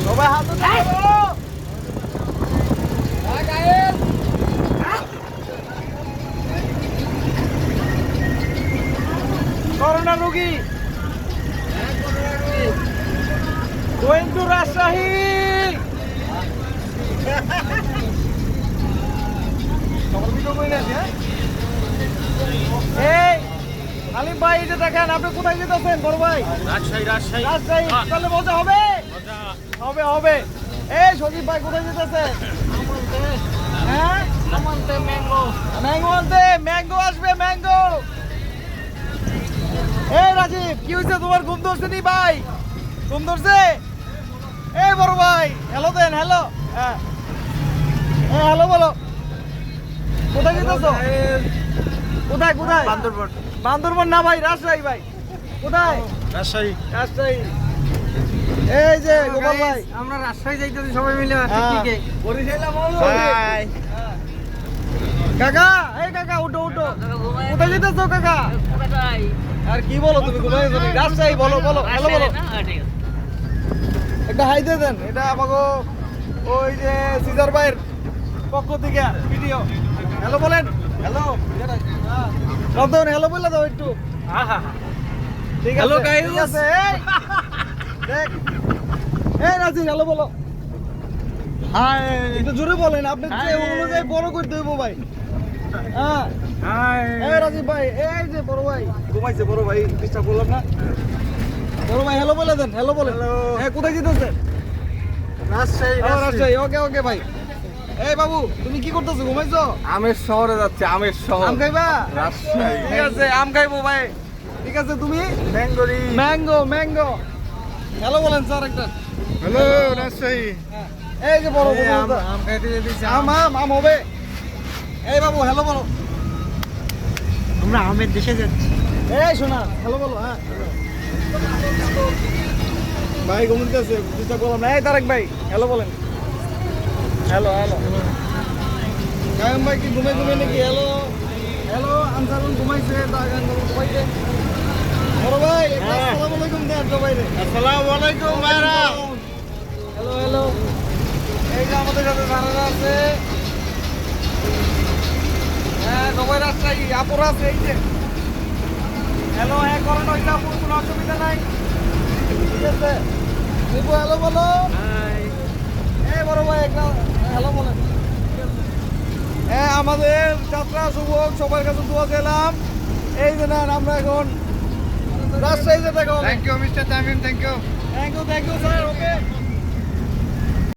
সবাই হাত উঠাবো। করোনা রোগী গোয়িং টু রাজশাহী। এই আলিম ভাই এই যে দেখেন আপনি কোথায় যেতেছেন বড় ভাই? রাজশাহী রাজশাহী রাজশাহী। তাহলে মজা হবে হবে হবে। এই সজীব ভাই কোথায় যেতেছেন? হ্যাঁ ম্যাঙ্গো আনতে। ম্যাঙ্গো আসবে ম্যাঙ্গো। এই রাজীব কি হয়েছে তোমার? ঘুম ধরছে নি ভাই? ঘুম ধরছে? এই বড় ভাই হ্যালো দেন। হ্যালো হ্যাঁ হ্যালো বলো। কোথায় যেতেছো? কোথায় কোথায়? বান্দরবন বান্দরবন না ভাই, রাজশাহী ভাই। কোথায়? রাজশাহী রাজশাহী। এই যে গোপাল ভাই আমরা রাজশাহী যাইতেছি সবাই মিলে পিকনিকে। হাই কাকা এই কাকা উঠো উঠো। কোথায় যেতেছো কাকা? আর কি বলো তুমি? কোথায় যেতেছো? রাজশাহী বলো বলো হ্যালো বলো। একটা হাই দিয়ে দেন। এটা আমাকে ওই যে সিজার ভাইয়ের পক্ষ থেকে ভিডিও। হ্যালো বলেন। হ্যালো শব্দ হ্যালো বলে দাও একটু। ঠিক আছে Hello, guys. ঠিক আছে। এই দেখ এই রাজি হ্যালো বলো। হাই একটু জোরে বলেন, আপনি যে অনুযায়ী বড় করতে হইব ভাই। হ্যাঁ হাই এই রাজীব ভাই এই যে বড় ভাই ঘুমাইছে। বড় ভাই ডিস্টার্ব করলাম না? বড় ভাই হ্যালো বলে দেন। হ্যালো বলেন। হ্যাঁ কোথায় যেতেছেন? রাজশাহী রাজশাহী। ওকে ওকে ভাই। এই বাবু তুমি কি করতেছো? ঘুমাইছো? আমের শহরে যাচ্ছে আমের শহর আম খাইবা? রাজশাহী ঠিক আছে আম খাইবো ভাই। ঠিক আছে তুমি? ম্যাঙ্গোরি ম্যাঙ্গো ম্যাঙ্গো হ্যালো বলেন স্যার একটা। হ্যালো রাজশাহী এই যে বড় বড় আম খাইতে যেতেছি আম আম আম হবে। এই বাবু হ্যালো বলো। আমরা আমের দেশে যাচ্ছি। এই শোনা হ্যালো বলো। হ্যাঁ ভাই ঘুমতেছে ডিস্টার্ব করলাম না? এই তারেক ভাই হ্যালো বলেন। হ্যালো হ্যালো কায়ম ভাই কি ঘুমাই ঘুমাই নাকি? হ্যালো হ্যালো আনসারুল ঘুমাইছে। দাগান ঘুমাইছে। বড় ভাই একটা আসসালামু আলাইকুম দেন সবাই রে। আসসালামু আলাইকুম ভাইরা হ্যালো হ্যালো। এই যে আমাদের সাথে যারা আছে হ্যাঁ সবাই রাজশাহী আপুরা আছে এই যে। হ্যালো হ্যাঁ করেন ওইটা আপুর কোনো অসুবিধা নাই। ঠিক আছে নিবু হ্যালো বলো। এই বড় ভাই একটা হ্যালো বলেন। হ্যাঁ আমাদের যাত্রা শুভ হোক, সবার কাছে দোয়া দিলাম। এই যে নেন আমরা এখন রাজশাহী যেতে এখন। Thank you mister Tamim thank you thank you